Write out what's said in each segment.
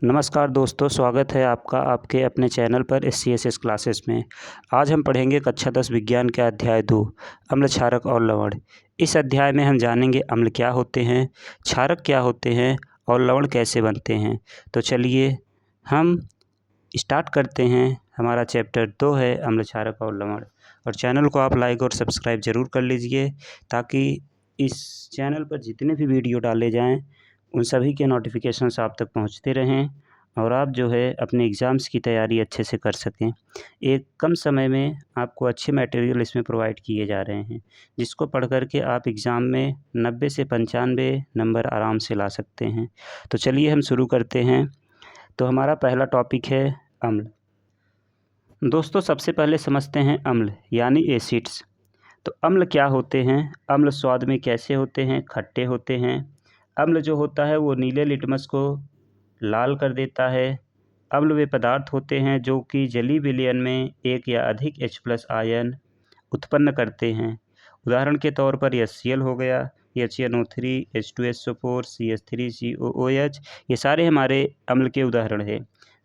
नमस्कार दोस्तों, स्वागत है आपका आपके अपने चैनल पर SCSS क्लासेस में। आज हम पढ़ेंगे कक्षा 10 विज्ञान का अध्याय 2 अम्ल, क्षारक और लवण। इस अध्याय में हम जानेंगे अम्ल क्या होते हैं, क्षारक क्या होते हैं और लवण कैसे बनते हैं। तो चलिए हम स्टार्ट करते हैं। हमारा चैप्टर 2 है अम्ल, क्षारक और लवण। और चैनल को आप लाइक और सब्सक्राइब ज़रूर कर लीजिए ताकि इस चैनल पर जितने भी वीडियो डाले जाएँ उन सभी के नोटिफिकेशंस आप तक पहुंचते रहें और आप जो है अपने एग्ज़ाम्स की तैयारी अच्छे से कर सकें। एक कम समय में आपको अच्छे मटेरियल इसमें प्रोवाइड किए जा रहे हैं, जिसको पढ़ कर के आप एग्ज़ाम में 90 से 95 नंबर आराम से ला सकते हैं। तो चलिए हम शुरू करते हैं। तो हमारा पहला टॉपिक है अम्ल। दोस्तों, सबसे पहले समझते हैं अम्ल यानी एसिड्स। तो अम्ल क्या होते हैं? अम्ल स्वाद में कैसे होते हैं? खट्टे होते हैं। अम्ल जो होता है वो नीले लिटमस को लाल कर देता है। अम्ल वे पदार्थ होते हैं जो कि जलीय विलयन में एक या अधिक H+ आयन उत्पन्न करते हैं। उदाहरण के तौर पर HCl हो गया, HNO3, H2SO4, CH3COOH, ये सारे हमारे अम्ल के उदाहरण हैं।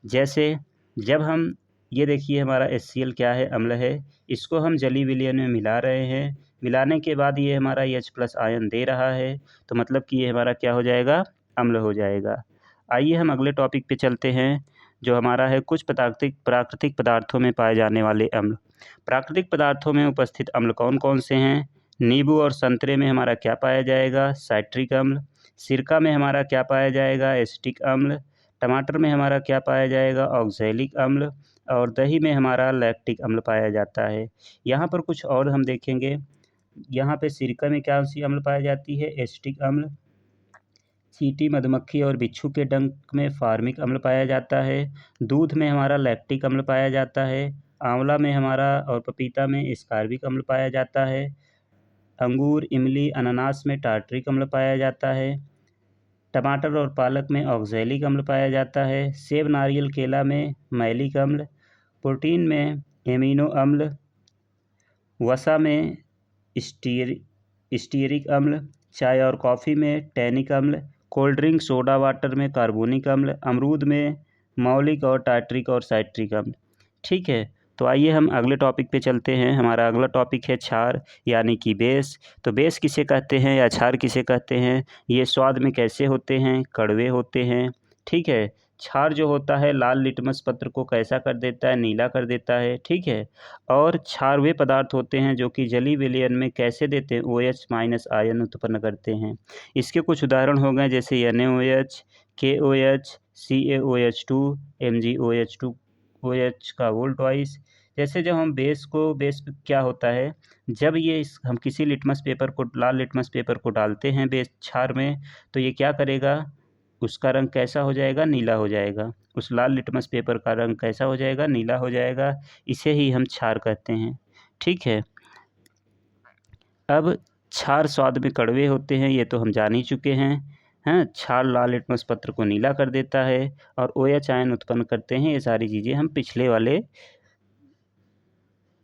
जैसे जब हम ये देखिए हमारा HCl क्या है? अम्ल है। इसको हम जलीय विलयन में मिला रहे हैं। मिलाने के बाद ये हमारा H+ आयन दे रहा है, तो मतलब कि ये हमारा क्या हो जाएगा? अम्ल हो जाएगा। आइए हम अगले टॉपिक पे चलते हैं, जो हमारा है कुछ प्राकृतिक पदार्थों में पाए जाने वाले अम्ल। प्राकृतिक पदार्थों में उपस्थित अम्ल कौन कौन से हैं? नींबू और संतरे में हमारा क्या पाया जाएगा? साइट्रिक अम्ल। सिरका में हमारा क्या पाया जाएगा? एसिटिक अम्ल। टमाटर में हमारा क्या पाया जाएगा? ऑक्सैलिक अम्ल। और दही में हमारा लैक्टिक अम्ल पाया जाता है। यहाँ पर कुछ और हम देखेंगे। यहाँ पे सिरका में क्या सी अम्ल पाई जाती है? एसिटिक अम्ल। चींटी, मधुमक्खी और बिच्छू के डंक में फार्मिक अम्ल पाया जाता है। दूध में हमारा लैक्टिक अम्ल पाया जाता है। आंवला में हमारा और पपीता में एस्कॉर्बिक अम्ल पाया जाता है। अंगूर, इमली, अनानास में टार्टरिक अम्ल पाया जाता है। टमाटर और पालक में ऑक्सैलिक अम्ल पाया जाता है। सेब, नारियल, केला में मैलिक अम्ल। प्रोटीन में एमिनो अम्ल। वसा में स्टीयरिक अम्ल। चाय और कॉफ़ी में टैनिक अम्ल। कोल्ड ड्रिंक, सोडा वाटर में कार्बोनिक अम्ल। अमरूद में मौलिक और टार्टरिक और साइट्रिक अम्ल। ठीक है, तो आइए हम अगले टॉपिक पे चलते हैं। हमारा अगला टॉपिक है क्षार यानी कि बेस। तो बेस किसे कहते हैं या क्षार किसे कहते हैं? ये स्वाद में कैसे होते हैं? कड़वे होते हैं। ठीक है। क्षार जो होता है लाल लिटमस पत्र को कैसा कर देता है? नीला कर देता है। ठीक है। और क्षार वे पदार्थ होते हैं जो कि जलीय विलयन में कैसे देते हैं? OH- आयन उत्पन्न करते हैं। इसके कुछ उदाहरण हो गए, जैसे NaOH, KOH, CaOH2, MgOH2OH का वोल्टवाइज। जैसे जब हम बेस क्या होता है, जब ये हम किसी लिटमस पेपर को, लाल लिटमस पेपर को डालते हैं बेस क्षार में, तो ये क्या करेगा? उसका रंग कैसा हो जाएगा? नीला हो जाएगा। उस लाल लिटमस पेपर का रंग कैसा हो जाएगा? नीला हो जाएगा। इसे ही हम क्षार कहते हैं। ठीक है। अब क्षार स्वाद में कड़वे होते हैं, ये तो हम जान ही चुके हैं। हाँ, क्षार लाल लिटमस पत्र को नीला कर देता है और OH आयन उत्पन्न करते हैं। ये सारी चीज़ें हम पिछले वाले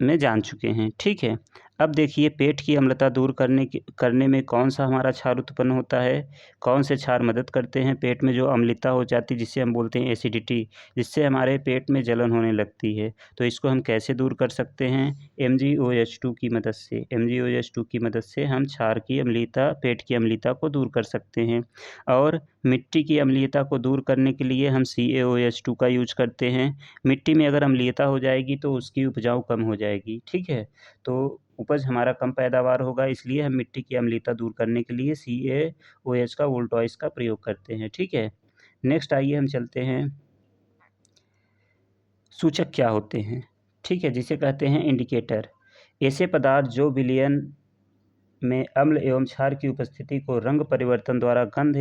में जान चुके हैं। ठीक है। अब देखिए पेट की अम्लता दूर करने में कौन सा हमारा क्षार उत्पन्न होता है? कौन से क्षार मदद करते हैं? पेट में जो अम्लता हो जाती है जिसे हम बोलते हैं एसिडिटी, जिससे हमारे पेट में जलन होने लगती है, तो इसको हम कैसे दूर कर सकते हैं? MgOH2 की मदद से। MgOH2 की मदद से हम क्षार की अम्लता, पेट की अम्लता को दूर कर सकते हैं। और मिट्टी की अम्लीयता को दूर करने के लिए हम CaOH2 का यूज करते हैं। मिट्टी में अगर अम्लीयता हो जाएगी तो उसकी उपजाऊ कम हो जाएगी। ठीक है। तो उपज हमारा कम पैदावार होगा, इसलिए हम मिट्टी की अम्लीयता दूर करने के लिए CaOH का वोल्टॉइस का प्रयोग करते हैं। ठीक है। नेक्स्ट आइए हम चलते हैं, सूचक क्या होते हैं? ठीक है, जिसे कहते हैं इंडिकेटर। ऐसे पदार्थ जो विलयन में अम्ल एवं क्षार की उपस्थिति को रंग परिवर्तन द्वारा गंध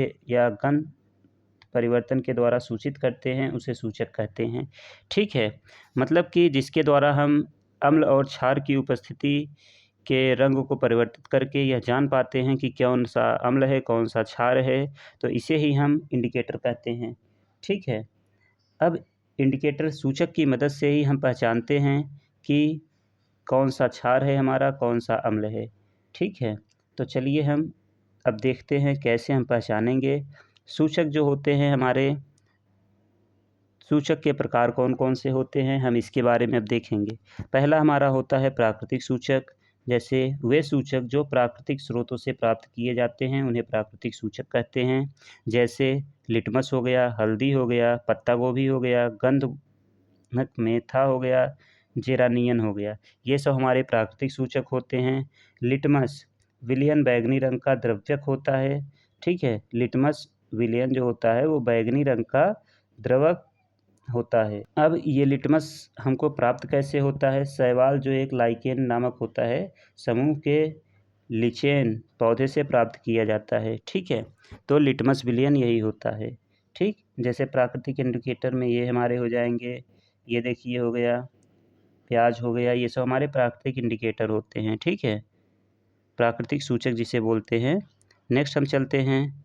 परिवर्तन के द्वारा सूचित करते हैं, उसे सूचक कहते हैं। ठीक है। मतलब कि जिसके द्वारा हम अम्ल और क्षार की उपस्थिति के रंग को परिवर्तित करके यह जान पाते हैं कि कौन सा अम्ल है, कौन सा क्षार है, तो इसे ही हम इंडिकेटर कहते हैं। ठीक है। अब इंडिकेटर सूचक की मदद से ही हम पहचानते हैं कि कौन सा क्षार है हमारा, कौन सा अम्ल है। ठीक है। तो चलिए हम अब देखते हैं कैसे हम पहचानेंगे। सूचक जो होते हैं हमारे, सूचक के प्रकार कौन कौन से होते हैं, हम इसके बारे में अब देखेंगे। पहला हमारा होता है प्राकृतिक सूचक। जैसे वे सूचक जो प्राकृतिक स्रोतों से प्राप्त किए जाते हैं उन्हें प्राकृतिक सूचक कहते हैं। जैसे लिटमस हो गया, हल्दी हो गया, पत्ता गोभी हो गया, गंधक मेथा हो गया, जेरानियन हो गया, ये सब हमारे प्राकृतिक सूचक होते हैं। लिटमस विलयन बैगनी रंग का द्रव्यक होता है। ठीक है, लिटमस विलयन जो होता है वो बैगनी रंग का द्रवक होता है। अब ये लिटमस हमको प्राप्त कैसे होता है? शैवाल जो एक लाइकेन नामक होता है समूह के लिचेन पौधे से प्राप्त किया जाता है। ठीक है, तो लिटमस विलयन यही होता है। ठीक, जैसे प्राकृतिक इंडिकेटर में ये हमारे हो जाएंगे, ये देखिए हो गया, प्याज हो गया, ये सब हमारे प्राकृतिक इंडिकेटर होते हैं। ठीक है, प्राकृतिक सूचक जिसे बोलते हैं। नेक्स्ट हम चलते हैं,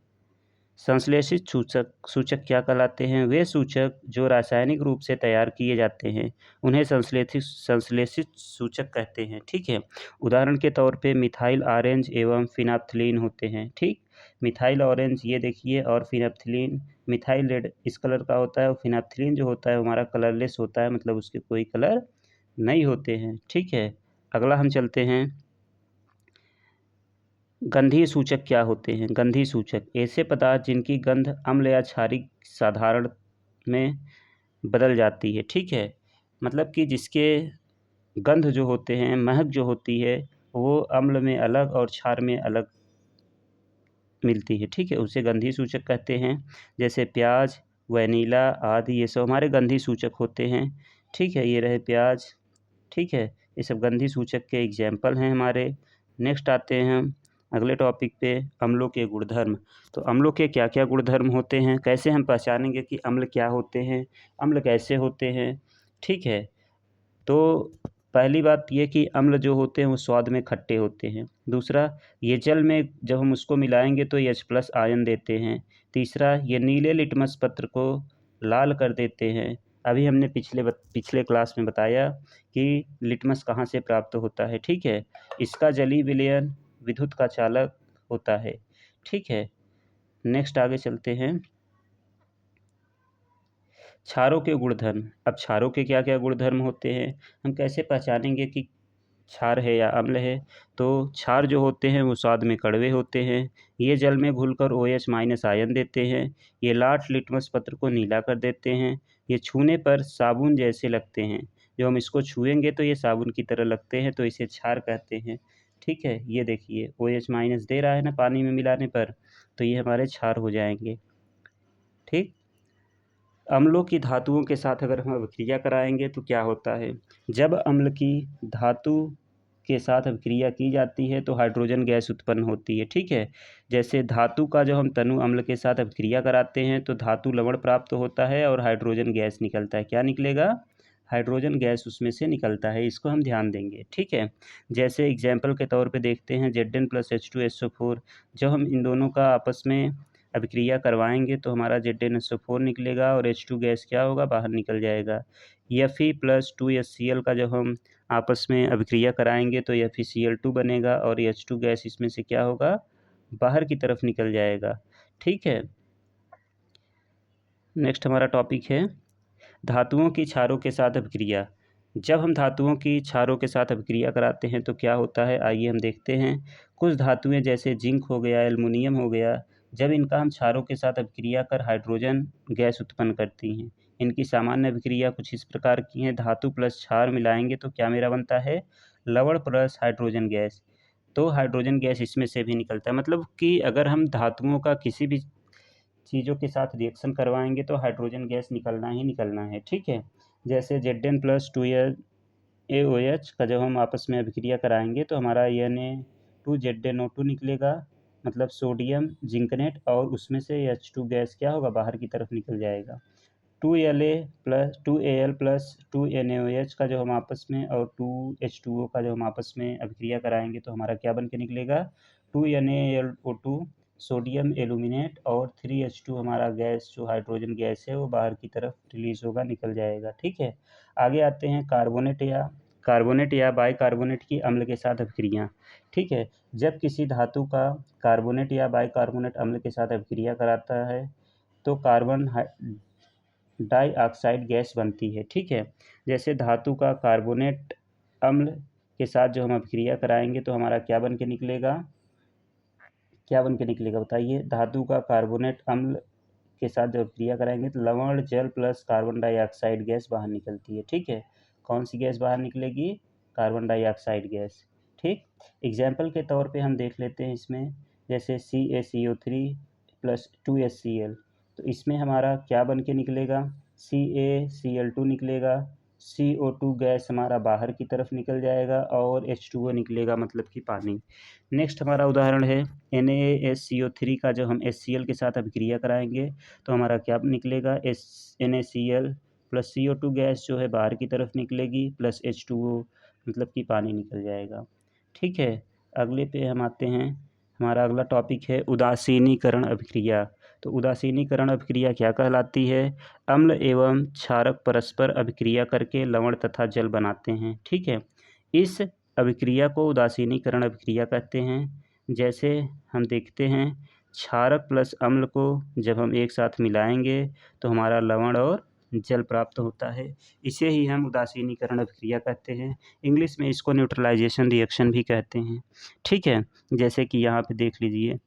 संश्लेषित सूचक। सूचक क्या कहलाते हैं? वे सूचक जो रासायनिक रूप से तैयार किए जाते हैं उन्हें संश्लेषित सूचक कहते हैं। ठीक है, उदाहरण के तौर पे मिथाइल ऑरेंज एवं फिनाप्थलीन होते हैं। ठीक, मिथाइल ऑरेंज ये देखिए, और फिनाप्थलीन, मिथाइल रेड इस कलर का होता है और फिनाप्थलीन जो होता है हमारा कलरलेस होता है, मतलब उसके कोई कलर नहीं होते हैं। ठीक है, अगला हम चलते हैं, गंधीय सूचक क्या होते हैं? गंधीय सूचक ऐसे पदार्थ जिनकी गंध अम्ल या क्षारीय साधारण में बदल जाती है। ठीक है, मतलब कि जिसके गंध जो होते हैं, महक जो होती है, वो अम्ल में अलग और क्षार में अलग मिलती है। ठीक है, उसे गंधीय सूचक कहते हैं। जैसे प्याज, वैनिला आदि ये सब हमारे गंधीय सूचक होते हैं। ठीक है, ये रहे प्याज। ठीक है, ये सब गंधीय सूचक के एग्जाम्पल हैं हमारे। नेक्स्ट आते हैं हम अगले टॉपिक पे, अम्लों के गुणधर्म। तो अम्लों के क्या क्या गुणधर्म होते हैं, कैसे हम पहचानेंगे कि अम्ल क्या होते हैं, अम्ल कैसे होते हैं? ठीक है, तो पहली बात ये कि अम्ल जो होते हैं वो स्वाद में खट्टे होते हैं। दूसरा, ये जल में जब हम उसको मिलाएंगे तो H+ आयन देते हैं। तीसरा, ये नीले लिटमस पत्र को लाल कर देते हैं। अभी हमने पिछले क्लास में बताया कि लिटमस कहाँ से प्राप्त होता है। ठीक है, इसका जलीय विलयन विद्युत का चालक होता है। ठीक है, नेक्स्ट आगे चलते हैं, क्षारों के गुणधर्म। अब क्षारों के क्या क्या गुणधर्म होते हैं, हम कैसे पहचानेंगे कि क्षार है या अम्ल है? तो क्षार जो होते हैं वो स्वाद में कड़वे होते हैं। ये जल में घुलकर OH- आयन देते हैं। ये लाट लिटमस पत्र को नीला कर देते हैं। ये छूने पर साबुन जैसे लगते हैं। जो हम इसको छुएंगे तो ये साबुन की तरह लगते हैं, तो इसे क्षार कहते हैं। ठीक है, ये देखिए OH- दे रहा है ना पानी में मिलाने पर, तो ये हमारे क्षार हो जाएंगे। ठीक, अम्लों की धातुओं के साथ अगर हम अभिक्रिया कराएंगे तो क्या होता है? जब अम्ल की धातु के साथ अभिक्रिया की जाती है तो हाइड्रोजन गैस उत्पन्न होती है। ठीक है, जैसे धातु का जब हम तनु अम्ल के साथ अभिक्रिया कराते हैं तो धातु लवण प्राप्त होता है और हाइड्रोजन गैस निकलता है। क्या निकलेगा? हाइड्रोजन गैस उसमें से निकलता है, इसको हम ध्यान देंगे। ठीक है, जैसे एग्जाम्पल के तौर पे देखते हैं Zn+H2SO4, जब हम इन दोनों का आपस में अभिक्रिया करवाएंगे तो हमारा ZnSO4 निकलेगा और H2 गैस क्या होगा? बाहर निकल जाएगा। Fe+2HCl का जब हम आपस में अभिक्रिया कराएंगे तो FeCl2 बनेगा और H2 गैस इसमें से क्या होगा? बाहर की तरफ निकल जाएगा। ठीक है, नेक्स्ट हमारा टॉपिक है धातुओं की क्षारों के साथ अभिक्रिया। जब हम धातुओं की क्षारों के साथ अभिक्रिया कराते हैं तो क्या होता है, आइए हम देखते हैं। कुछ धातुएं जैसे जिंक हो गया, एल्युमिनियम हो गया, जब इनका हम क्षारों के साथ अभिक्रिया कर हाइड्रोजन गैस उत्पन्न करती हैं। इनकी सामान्य अभिक्रिया कुछ इस प्रकार की है, धातु प्लस क्षार मिलाएंगे तो क्या मेरा बनता है? लवण प्लस हाइड्रोजन गैस। तो हाइड्रोजन गैस इसमें से भी निकलता है, मतलब कि अगर हम धातुओं का किसी भी चीज़ों के साथ रिएक्शन करवाएंगे तो हाइड्रोजन गैस निकलना ही निकलना है। ठीक है, जैसे Zn+2AOH का जब हम आपस में अभिक्रिया कराएंगे तो हमारा Na2ZnO2 निकलेगा, मतलब सोडियम जिंकनेट, और उसमें से H2 गैस क्या होगा? बाहर की तरफ निकल जाएगा। 2Al+2Al+2NaOH का जो हम आपस में और 2H2O का जो हम आपस में अभिक्रिया कराएंगे तो हमारा क्या बन के निकलेगा? 2NaLO2 सोडियम एल्यूमिनेट और 3H2 हमारा गैस जो हाइड्रोजन गैस है वो बाहर की तरफ रिलीज होगा, निकल जाएगा। ठीक है, आगे आते हैं कार्बोनेट या बाइकार्बोनेट की अम्ल के साथ अभिक्रिया। ठीक है, जब किसी धातु का कार्बोनेट या बाइकार्बोनेट अम्ल के साथ अभिक्रिया कराता है तो कार्बन डाइऑक्साइड गैस बनती है। ठीक है, जैसे धातु का कार्बोनेट अम्ल के साथ जो हम अभिक्रिया कराएंगे तो हमारा क्या बन के निकलेगा, क्या बन के निकलेगा बताइए। धातु का कार्बोनेट अम्ल के साथ जब क्रिया कराएंगे तो लवण जल प्लस कार्बन डाइऑक्साइड गैस बाहर निकलती है। ठीक है, कौन सी गैस बाहर निकलेगी, कार्बन डाइऑक्साइड गैस। ठीक, एग्जाम्पल के तौर पे हम देख लेते हैं इसमें, जैसे CaCO3 प्लस 2HCl, तो इसमें हमारा क्या बन के निकलेगा, CaCl2 निकलेगा, CO2 गैस हमारा बाहर की तरफ निकल जाएगा और H2O निकलेगा, मतलब कि पानी। नेक्स्ट हमारा उदाहरण है NaSCO3 का, जो हम HCl के साथ अभिक्रिया कराएंगे तो हमारा क्या निकलेगा, NaCl प्लस CO2 गैस जो है बाहर की तरफ निकलेगी प्लस H2O, मतलब कि पानी निकल जाएगा। ठीक है, अगले पे हम आते हैं। हमारा अगला टॉपिक है उदासीनीकरण अभिक्रिया। तो उदासीनीकरण अभिक्रिया क्या कहलाती है, अम्ल एवं क्षारक परस्पर अभिक्रिया करके लवण तथा जल बनाते हैं। ठीक है, इस अभिक्रिया को उदासीनीकरण अभिक्रिया कहते हैं। जैसे हम देखते हैं, क्षारक प्लस अम्ल को जब हम एक साथ मिलाएंगे तो हमारा लवण और जल प्राप्त होता है। इसे ही हम उदासीनीकरण अभिक्रिया कहते हैं। इंग्लिश में इसको न्यूट्रलाइजेशन रिएक्शन भी कहते हैं। ठीक है, जैसे कि यहाँ पे देख लीजिए,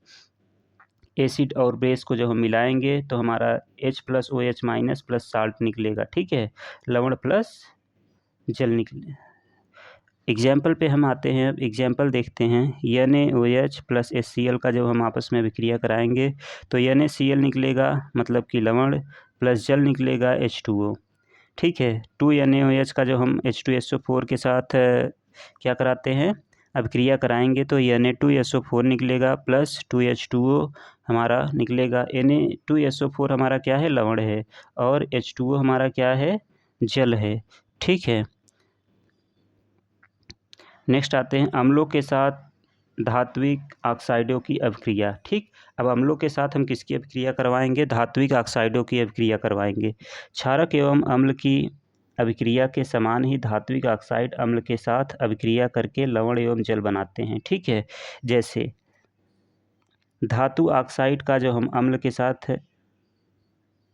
एसिड और बेस को जब हम मिलाएंगे तो हमारा H plus OH minus plus salt निकलेगा। ठीक है, लवण प्लस जल निकले। एग्जाम्पल पे हम आते हैं, एग्जाम्पल देखते हैं। NaOH प्लस HCl का जब हम आपस में अभिक्रिया कराएंगे तो NaCl निकलेगा, मतलब कि लवण, प्लस जल निकलेगा H2O। ठीक है, 2NaOH का जो हम H2SO4 के साथ क्या कराते हैं, अभिक्रिया कराएंगे तो Na2SO4 निकलेगा प्लस 2H2O हमारा निकलेगा। Na2SO4 हमारा क्या है, लवण है, और H2O हमारा क्या है, जल है। ठीक है, नेक्स्ट आते हैं अम्लों के साथ धात्विक ऑक्साइडों की अभिक्रिया। ठीक, अब अम्लों के साथ हम किसकी अभिक्रिया करवाएंगे, धात्विक ऑक्साइडों की अभिक्रिया करवाएंगे। क्षारक एवं अम्ल की अभिक्रिया के समान ही धात्विक ऑक्साइड अम्ल के साथ अभिक्रिया करके लवण एवं जल बनाते हैं। ठीक है, जैसे धातु ऑक्साइड का जो हम अम्ल के साथ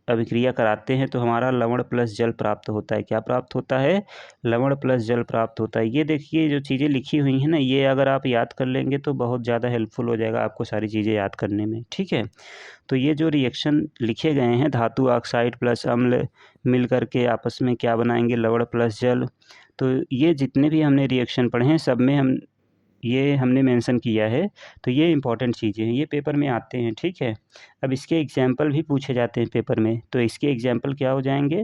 अभिक्रिया कराते हैं तो हमारा लवण प्लस जल प्राप्त होता है। क्या प्राप्त होता है, लवण प्लस जल प्राप्त होता है। ये देखिए जो चीज़ें लिखी हुई हैं ना, ये अगर आप याद कर लेंगे तो बहुत ज़्यादा हेल्पफुल हो जाएगा आपको सारी चीज़ें याद करने में। ठीक है, तो ये जो रिएक्शन लिखे गए हैं, धातु ऑक्साइड प्लस अम्ल मिल करके आपस में क्या बनाएंगे, लवण प्लस जल। तो ये जितने भी हमने रिएक्शन पढ़े हैं सब में ये हमने मेंशन किया है। तो ये इंपॉर्टेंट चीज़ें हैं, ये पेपर में आते हैं। ठीक है, अब इसके एग्जाम्पल भी पूछे जाते हैं पेपर में, तो इसके एग्जाम्पल क्या हो जाएंगे,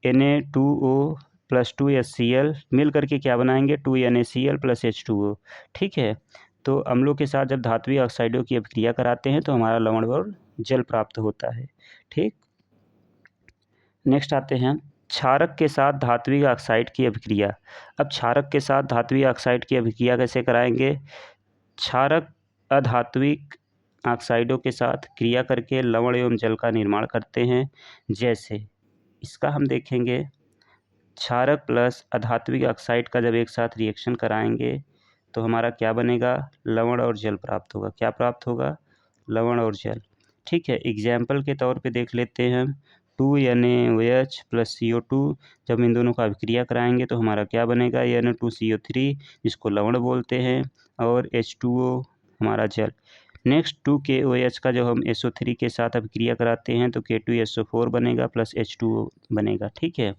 Na2O प्लस 2HCl मिल करके क्या बनाएंगे, 2NaCl प्लस H2O। ठीक है, तो अम्लों के साथ जब धात्विक ऑक्साइडों की अभिक्रिया कराते हैं तो हमारा लवण और जल प्राप्त होता है। ठीक, नेक्स्ट आते हैं क्षारक के साथ धात्विक ऑक्साइड की अभिक्रिया। अब क्षारक के साथ धात्विक ऑक्साइड की अभिक्रिया कैसे कराएंगे, क्षारक अधात्विक ऑक्साइडों के साथ क्रिया करके लवण एवं जल का निर्माण करते हैं। जैसे इसका हम देखेंगे, क्षारक प्लस अधात्विक ऑक्साइड का जब एक साथ रिएक्शन कराएंगे तो हमारा क्या बनेगा, लवण और जल प्राप्त होगा। क्या प्राप्त होगा, लवण और जल। ठीक है, एग्जाम्पल के तौर पे देख लेते हैं। 2NaOH प्लस CO2 जब इन दोनों का अभिक्रिया कराएंगे तो हमारा क्या बनेगा, Na2CO3 जिसको लवण बोलते हैं, और H2O हमारा जल। नेक्स्ट 2KOH का जब हम SO3 के साथ अभिक्रिया कराते हैं तो K2SO4 बनेगा प्लस H2O बनेगा। ठीक है,